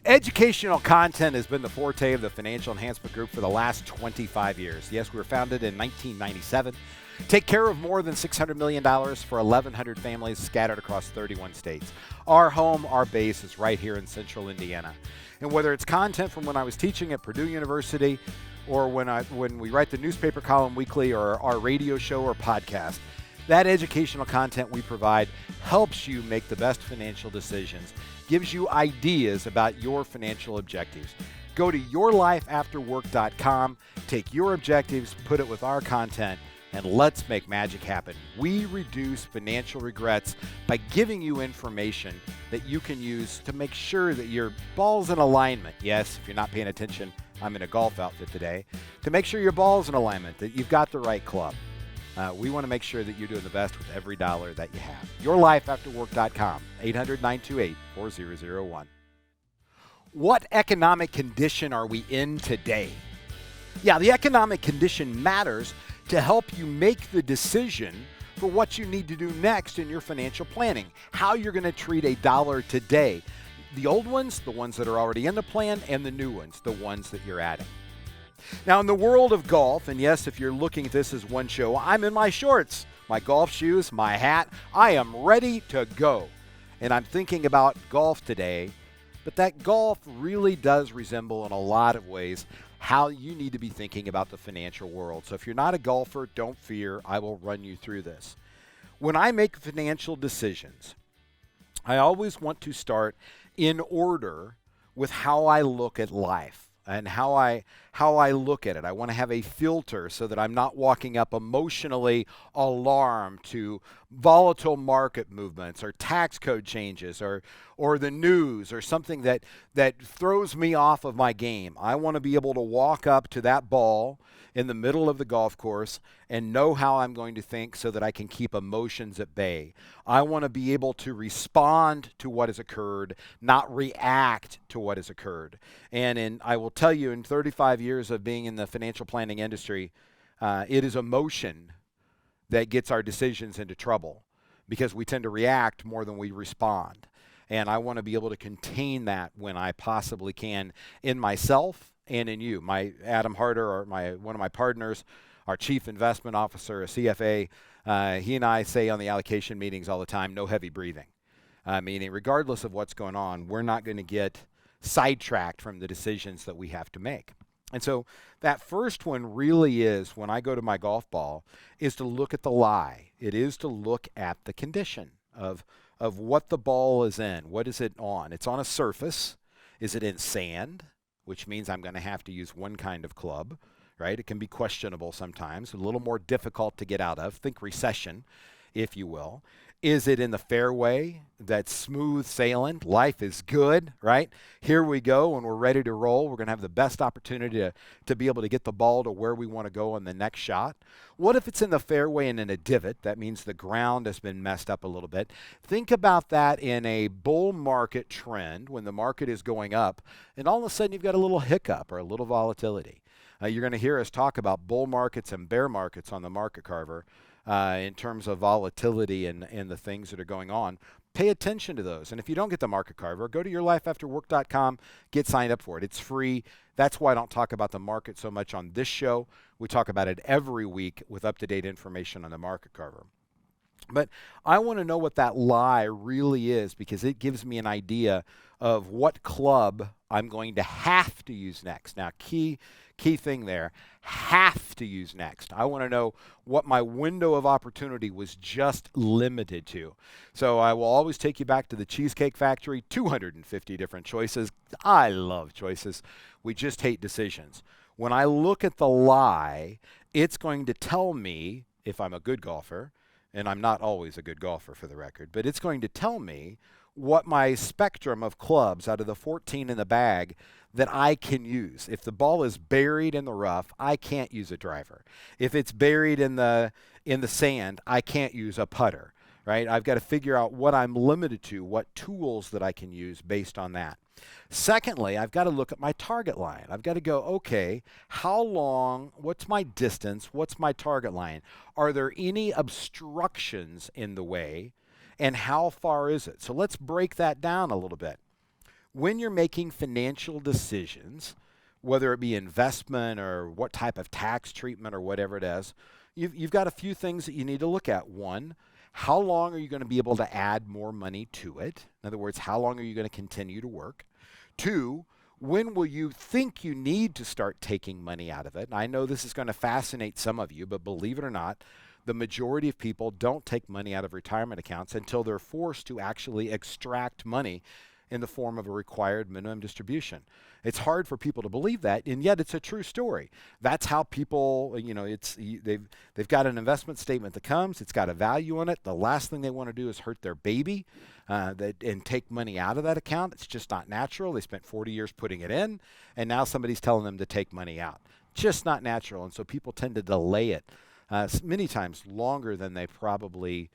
Educational content has been the forte of the Financial Enhancement Group for the last 25 years. Yes, we were founded in 1997. Take care of more than $600 million for 1,100 families scattered across 31 states. Our home, our base is right here in central Indiana. And whether it's content from when I was teaching at Purdue University or when we write the newspaper column weekly or our radio show or podcast, that educational content we provide helps you make the best financial decisions, gives you ideas about your financial objectives. Go to yourlifeafterwork.com, take your objectives, put it with our content, and let's make magic happen. We reduce financial regrets by giving you information that you can use to make sure that your ball's in alignment. Yes, if you're not paying attention, I'm in a golf outfit today. To make sure your ball's in alignment, that you've got the right club. We want to make sure that you're doing the best with every dollar that you have. Yourlifeafterwork.com, 800-928-4001. What economic condition are we in today? Yeah, the economic condition matters to help you make the decision for what you need to do next in your financial planning, how you're going to treat a dollar today. The old ones, the ones that are already in the plan, and the new ones, the ones that you're adding. Now, in the world of golf, and yes, if you're looking at this as one show, I'm in my shorts, my golf shoes, my hat. I am ready to go. And I'm thinking about golf today, but that golf really does resemble in a lot of ways how you need to be thinking about the financial world. So if you're not a golfer, don't fear. I will run you through this. When I make financial decisions, I always want to start in order with how I look at life and how I look at it. I want to have a filter so that I'm not walking up emotionally alarmed to volatile market movements or tax code changes or the news or something that throws me off of my game. I want to be able to walk up to that ball in the middle of the golf course and know how I'm going to think so that I can keep emotions at bay. I want to be able to respond to what has occurred, not react to what has occurred. And I will tell you, in 35 years of being in the financial planning industry, it is emotion that gets our decisions into trouble because we tend to react more than we respond. And I want to be able to contain that when I possibly can in myself and in you. My Adam Harder, or one of my partners, our chief investment officer, a CFA, he and I say on the allocation meetings all the time, no heavy breathing. Meaning regardless of what's going on, we're not going to get sidetracked from the decisions that we have to make. And so that first one really is, when I go to my golf ball, is to look at the lie. It is to look at the condition of what the ball is in. What is it on? It's on a surface. Is it in sand? Which means I'm going to have to use one kind of club, right? It can be questionable sometimes, a little more difficult to get out of. Think recession, if you will. Is it in the fairway? That's smooth sailing. Life is good, right? Here we go. When we're ready to roll, we're going to have the best opportunity to be able to get the ball to where we want to go on the next shot. What if it's in the fairway and in a divot? That means the ground has been messed up a little bit. Think about that in a bull market trend when the market is going up, and all of a sudden you've got a little hiccup or a little volatility. You're going to hear us talk about bull markets and bear markets on the market carver. In terms of volatility and the things that are going on. Pay attention to those. And if you don't get the market carver, go to yourlifeafterwork.com, get signed up for it. It's free. That's why I don't talk about the market so much on this show. We talk about it every week with up-to-date information on the market carver. But I want to know what that lie really is because it gives me an idea of what club I'm going to have to use next. Now, key thing there, have to use next. I want to know what my window of opportunity was just limited to. So I will always take you back to the Cheesecake Factory, 250 different choices. I love choices. We just hate decisions. When I look at the lie, it's going to tell me, if I'm a good golfer, and I'm not always a good golfer for the record, but it's going to tell me what my spectrum of clubs out of the 14 in the bag that I can use. If the ball is buried in the rough, I can't use a driver. If it's buried in the sand, I can't use a putter, right? I've got to figure out what I'm limited to, what tools that I can use based on that. Secondly, I've got to look at my target line. I've got to go, okay, how long, what's my distance, what's my target line? Are there any obstructions in the way, and how far is it? So let's break that down a little bit. when you're making financial decisions, whether it be investment or what type of tax treatment or whatever it is, you've got a few things that you need to look at. One, how long are you going to be able to add more money to it? In other words, how long are you going to continue to work? Two, when will you think you need to start taking money out of it? And I know this is going to fascinate some of you, but believe it or not, the majority of people don't take money out of retirement accounts until they're forced to actually extract money in the form of a required minimum distribution. It's hard for people to believe that, and yet it's a true story. That's how people, they've got an investment statement that comes, it's got a value on it. The last thing they want to do is hurt their baby and take money out of that account. It's just not natural. They spent 40 years putting it in, and now somebody's telling them to take money out. Just not natural, and so people tend to delay it many times longer than they probably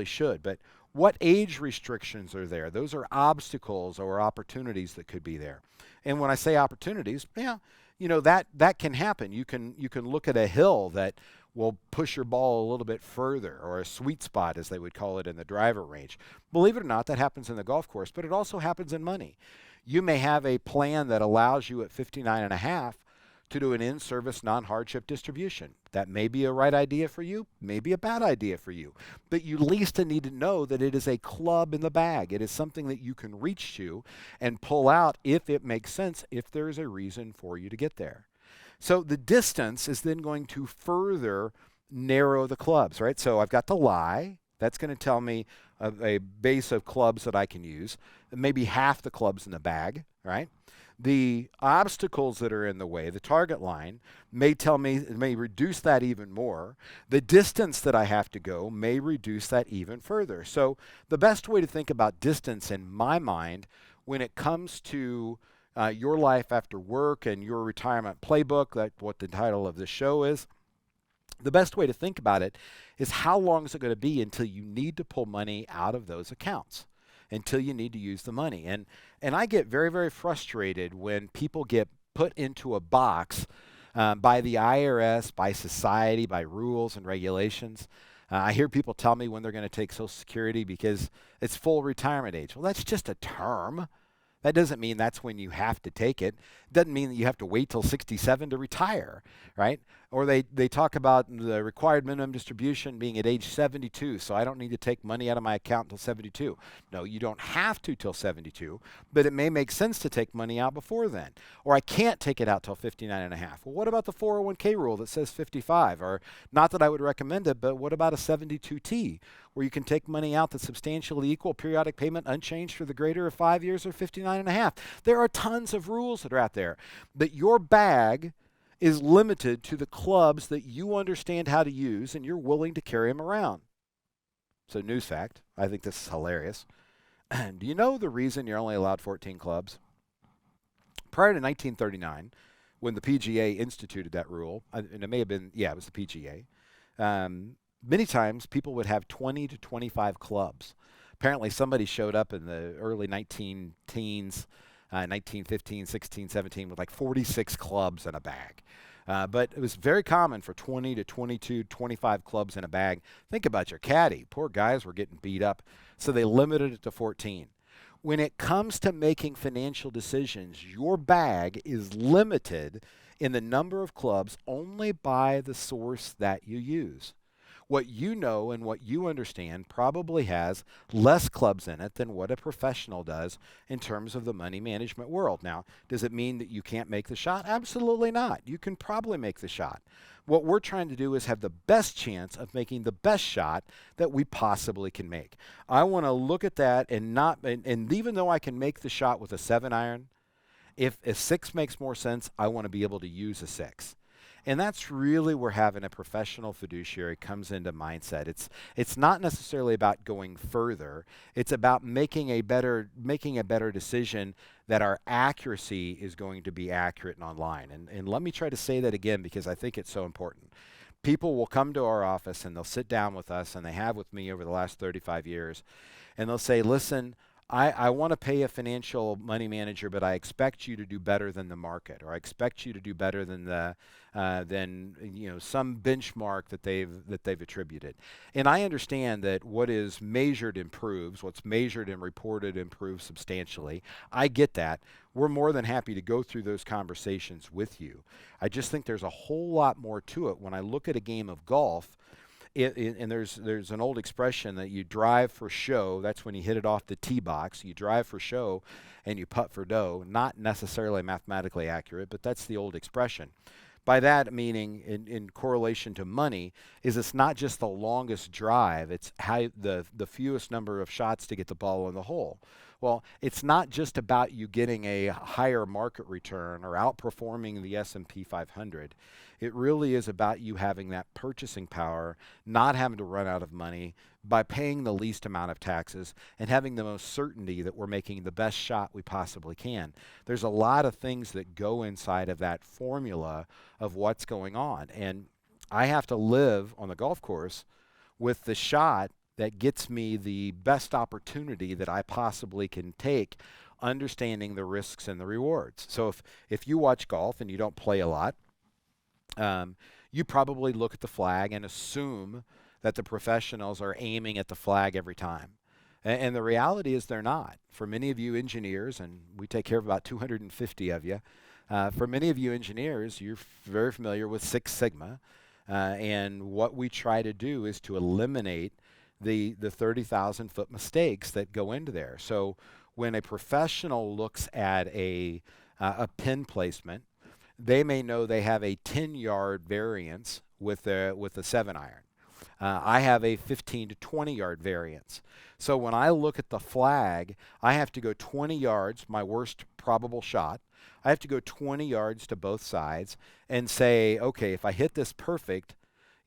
should. But what age restrictions are there? Those are obstacles or opportunities that could be there. And when I say opportunities, that can happen. You can look at a hill that will push your ball a little bit further, or a sweet spot, as they would call it in the driver range. Believe it or not, that happens in the golf course, but it also happens in money. You may have a plan that allows you at 59 and a half to do an in-service non-hardship distribution. That may be a right idea for you, may be a bad idea for you, but you at least need to know that it is a club in the bag. It is something that you can reach to and pull out if it makes sense, if there is a reason for you to get there. So the distance is then going to further narrow the clubs, right? So I've got the lie. That's going to tell me a base of clubs that I can use, maybe half the clubs in the bag, right? The obstacles that are in the way, the target line, may reduce that even more. The distance that I have to go may reduce that even further. So the best way to think about distance in my mind when it comes to your life after work and your retirement playbook, that's what the title of this show is, the best way to think about it is how long is it going to be until you need to pull money out of those accounts, until you need to use the money. And I get very, very frustrated when people get put into a box by the IRS, by society, by rules and regulations. I hear people tell me when they're going to take Social Security because it's full retirement age. Well, that's just a term. That doesn't mean that's when you have to take it. It doesn't mean that you have to wait till 67 to retire, right? Or they talk about the required minimum distribution being at age 72, so I don't need to take money out of my account until 72. No, you don't have to till 72, but it may make sense to take money out before then. Or I can't take it out till 59 and a half. Well, what about the 401k rule that says 55? Or not that I would recommend it, but what about a 72T, where you can take money out that's substantially equal, periodic payment unchanged for the greater of 5 years or 59 and a half? There are tons of rules that are out there. But your bag is limited to the clubs that you understand how to use and you're willing to carry them around. So news fact, I think this is hilarious. Do you know the reason you're only allowed 14 clubs? Prior to 1939, when the PGA instituted that rule, and it may have been, it was the PGA, many times people would have 20 to 25 clubs. Apparently somebody showed up in the early 19-teens, 1915, 16, 17, with like 46 clubs in a bag. But it was very common for 20 to 22, 25 clubs in a bag. Think about your caddy. Poor guys were getting beat up, so they limited it to 14. When it comes to making financial decisions, your bag is limited in the number of clubs only by the source that you use. What you know and what you understand probably has less clubs in it than what a professional does in terms of the money management world. Now, does it mean that you can't make the shot? Absolutely not. You can probably make the shot. What we're trying to do is have the best chance of making the best shot that we possibly can make. I want to look at that and even though I can make the shot with a 7-iron, if a 6 makes more sense, I want to be able to use a 6. And that's really where having a professional fiduciary comes into mindset. It's not necessarily about going further. It's about making a better decision that our accuracy is going to be accurate and online. And let me try to say that again because I think it's so important. People will come to our office and they'll sit down with us, and they have with me over the last 35 years, and they'll say, listen, I want to pay a financial money manager, but I expect you to do better than the market, or I expect you to do better than some benchmark that they've attributed. And I understand that what is measured improves, what's measured and reported improves substantially. I get that. We're more than happy to go through those conversations with you. I just think there's a whole lot more to it. When I look at a game of golf, and there's an old expression that you drive for show. That's when you hit it off the tee box. You drive for show and you putt for dough. Not necessarily mathematically accurate, but that's the old expression. By that meaning, in correlation to money, is it's not just the longest drive, it's how the fewest number of shots to get the ball in the hole. Well, it's not just about you getting a higher market return or outperforming the S&P 500. It really is about you having that purchasing power, not having to run out of money by paying the least amount of taxes and having the most certainty that we're making the best shot we possibly can. There's a lot of things that go inside of that formula of what's going on. And I have to live on the golf course with the shot that gets me the best opportunity that I possibly can take, understanding the risks and the rewards. So if you watch golf and you don't play a lot, you probably look at the flag and assume that the professionals are aiming at the flag every time. And the reality is they're not. For many of you engineers, and we take care of about 250 of you, for many of you engineers, you're very familiar with Six Sigma. And what we try to do is to eliminate the 30,000-foot mistakes that go into there. So when a professional looks at a pin placement, they may know they have a 10-yard variance with a 7-iron. I have a 15 to 20-yard variance. So when I look at the flag, I have to go 20 yards, my worst probable shot. I have to go 20 yards to both sides and say, okay, if I hit this perfect,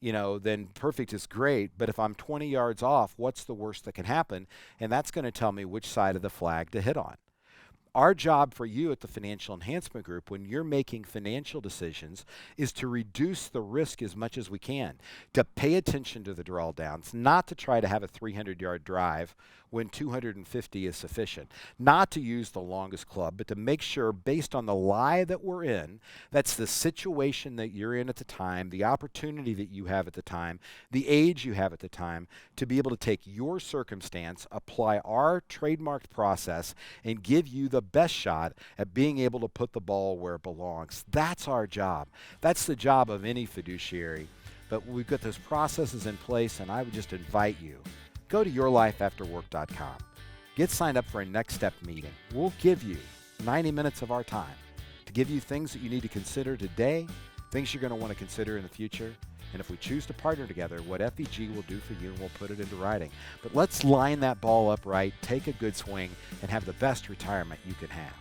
then perfect is great. But if I'm 20 yards off, what's the worst that can happen? And that's going to tell me which side of the flag to hit on. Our job for you at the Financial Enhancement Group, when you're making financial decisions, is to reduce the risk as much as we can, to pay attention to the drawdowns, not to try to have a 300-yard drive when 250 is sufficient, not to use the longest club, but to make sure, based on the lie that we're in, that's the situation that you're in at the time, the opportunity that you have at the time, the age you have at the time, to be able to take your circumstance, apply our trademarked process, and give you the best shot at being able to put the ball where it belongs. That's our job. That's the job of any fiduciary. But we've got those processes in place, and I would just invite you, go to yourlifeafterwork.com. Get signed up for a next step meeting. We'll give you 90 minutes of our time to give you things that you need to consider today, things you're going to want to consider in the future. And if we choose to partner together, what FEG will do for you, and we'll put it into writing. But let's line that ball up right, take a good swing, and have the best retirement you can have.